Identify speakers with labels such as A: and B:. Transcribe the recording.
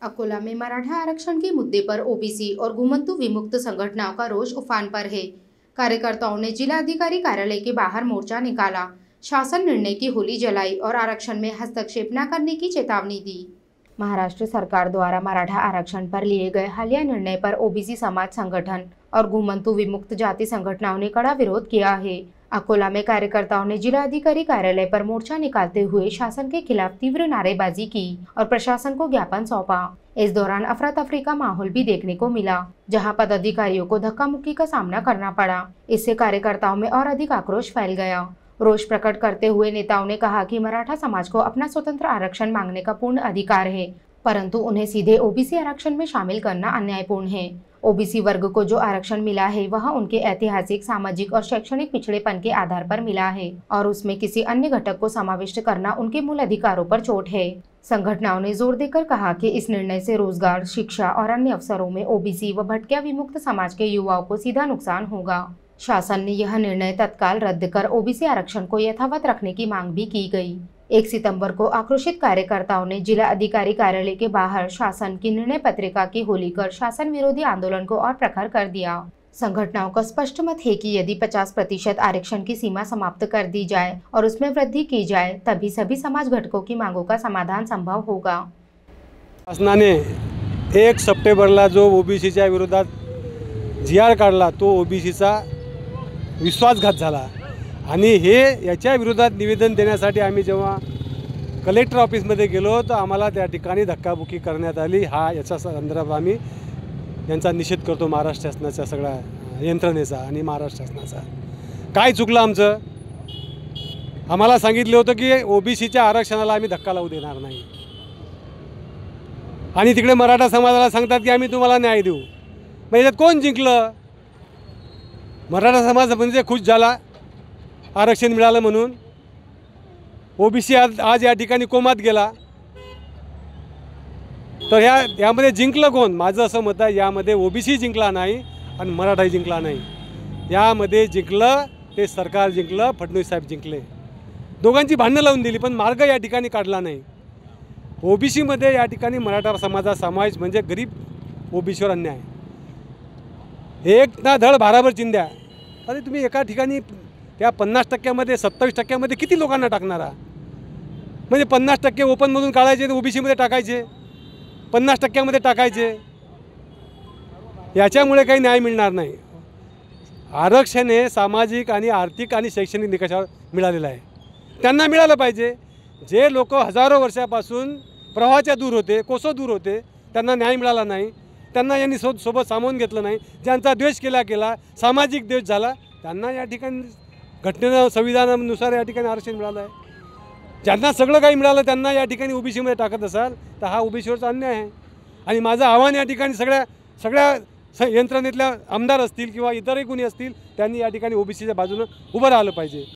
A: अकोला में मराठा आरक्षण के मुद्दे पर ओबीसी और घुमंतू विमुक्त संगठनों का रोष उफान पर है। कार्यकर्ताओं ने जिला अधिकारी कार्यालय के बाहर मोर्चा निकाला, शासन निर्णय की होली जलाई और आरक्षण में हस्तक्षेप न करने की चेतावनी दी। महाराष्ट्र सरकार द्वारा मराठा आरक्षण पर लिए गए हालिया निर्णय पर ओबीसी समाज संगठन और घुमंतू विमुक्त जाति संगठनों ने कड़ा विरोध किया है। अकोला में कार्यकर्ताओं ने जिला अधिकारी कार्यालय पर मोर्चा निकालते हुए शासन के खिलाफ तीव्र नारेबाजी की और प्रशासन को ज्ञापन सौंपा। इस दौरान अफरा तफरी का माहौल भी देखने को मिला, जहां पदाधिकारियों को धक्का मुक्की का सामना करना पड़ा। इससे कार्यकर्ताओं में और अधिक आक्रोश फैल गया। रोष प्रकट करते हुए नेताओं ने कहा कि मराठा समाज को अपना स्वतंत्र आरक्षण मांगने का पूर्ण अधिकार है, परंतु उन्हें सीधे ओबीसी आरक्षण में शामिल करना अन्यायपूर्ण है। ओबीसी वर्ग को जो आरक्षण मिला है वह उनके ऐतिहासिक, सामाजिक और शैक्षणिक पिछड़ेपन के आधार पर मिला है और उसमें किसी अन्य घटक को समाविष्ट करना उनके मूल अधिकारों पर चोट है। संगठनों ने जोर देकर कहा कि इस निर्णय से रोजगार, शिक्षा और अन्य अवसरों में ओबीसी व भटकिया विमुक्त समाज के युवाओं को सीधा नुकसान होगा। शासन ने यह निर्णय तत्काल रद्द कर ओबीसी आरक्षण को यथावत रखने की मांग भी की गई। 1 सितंबर को आक्रोशित कार्यकर्ताओं ने जिला अधिकारी कार्यालय के बाहर शासन की निर्णय पत्रिका की होली कर शासन विरोधी आंदोलन को और प्रखर कर दिया। संगठनों का स्पष्ट मत है कि यदि 50% आरक्षण की सीमा समाप्त कर दी जाए और उसमें वृद्धि की जाए, तभी सभी समाज घटकों की मांगों का समाधान संभव होगा।
B: शासनाने 1 सप्टेंबरला जो ओबीसीच्या विरोधात जी.आर. काढला तो ओबीसीचा विश्वासघात झाला आणि हे याच्या विरोधात निवेदन देण्यासाठी आम्ही जेव्हा कलेक्टर ऑफिसमध्ये गेलो तर आम्हाला त्या ठिकाणी धक्काबुक्की करण्यात आली। याचा संदर्भात आम्ही यांचा निषेध करतो, महाराष्ट्र शासनाच्या सगळ्या यंत्रणेचा आणि महाराष्ट्र शासनाचा। काय चुकलं आमचं? आम्हाला सांगितलं होतं की ओबीसीच्या आरक्षणाला आम्ही धक्का लावू देणार नाही आणि तिकडे मराठा समाजाला सांगतात की आम्ही तुम्हाला न्याय देऊ। मग याच्यात कोण जिंकलं? मराठा समाज म्हणजे खुश झाला आरक्षण मिळालं म्हणून। ओबीसी आज या ठिकाणी कोमात गेला, तर यामध्ये जिंकलं कोण? माझं असं मत आहे, यामध्ये ओबीसी जिंकला नाही आणि मराठाही जिंकला नाही। यामध्ये जिंकलं ते सरकार जिंकलं, फडणवीस साहेब जिंकले। दोघांची भांडणं लावून दिली पण मार्ग या ठिकाणी काढला नाही। ओबीसीमध्ये या ठिकाणी मराठा समाजा समावेश म्हणजे गरीब ओबीसीवर अन्याय। एक ना धड भाराभर चिंध्या। अरे तुम्ही एका ठिकाणी त्या 50% 27% किती लोकांना टाकणारा? म्हणजे 50% ओपनमधून काढायचे आणि ओबीसीमध्ये टाकायचे, 50% टाकायचे। याच्यामुळे काही न्याय मिळणार नाही। आरक्षण हे सामाजिक आणि आर्थिक आणि शैक्षणिक निकषावर मिळालेलं आहे, त्यांना मिळालं पाहिजे। जे लोक हजारो वर्षापासून प्रवाहाच्या दूर होते, कोसो दूर होते, त्यांना न्याय मिळाला नाही, त्यांना यांनी सोबत सामावून घेतलं नाही। ज्यांचा द्वेष केला सामाजिक द्वेष झाला, त्यांना या ठिकाणी घटनेनं संविधानानुसार या ठिकाणी आरक्षण मिळालं आहे। ज्यांना सगळं काही मिळालं त्यांना या ठिकाणी ओबीसीमध्ये टाकत असाल तर हा ओबीसीवरचा अन्याय आहे। आणि माझं आव्हान या ठिकाणी सगळ्या यंत्रणेतल्या आमदार असतील किंवा इतरही कोणी असतील, त्यांनी या ठिकाणी ओबीसीच्या बाजूनं उभं राहिलं पाहिजे।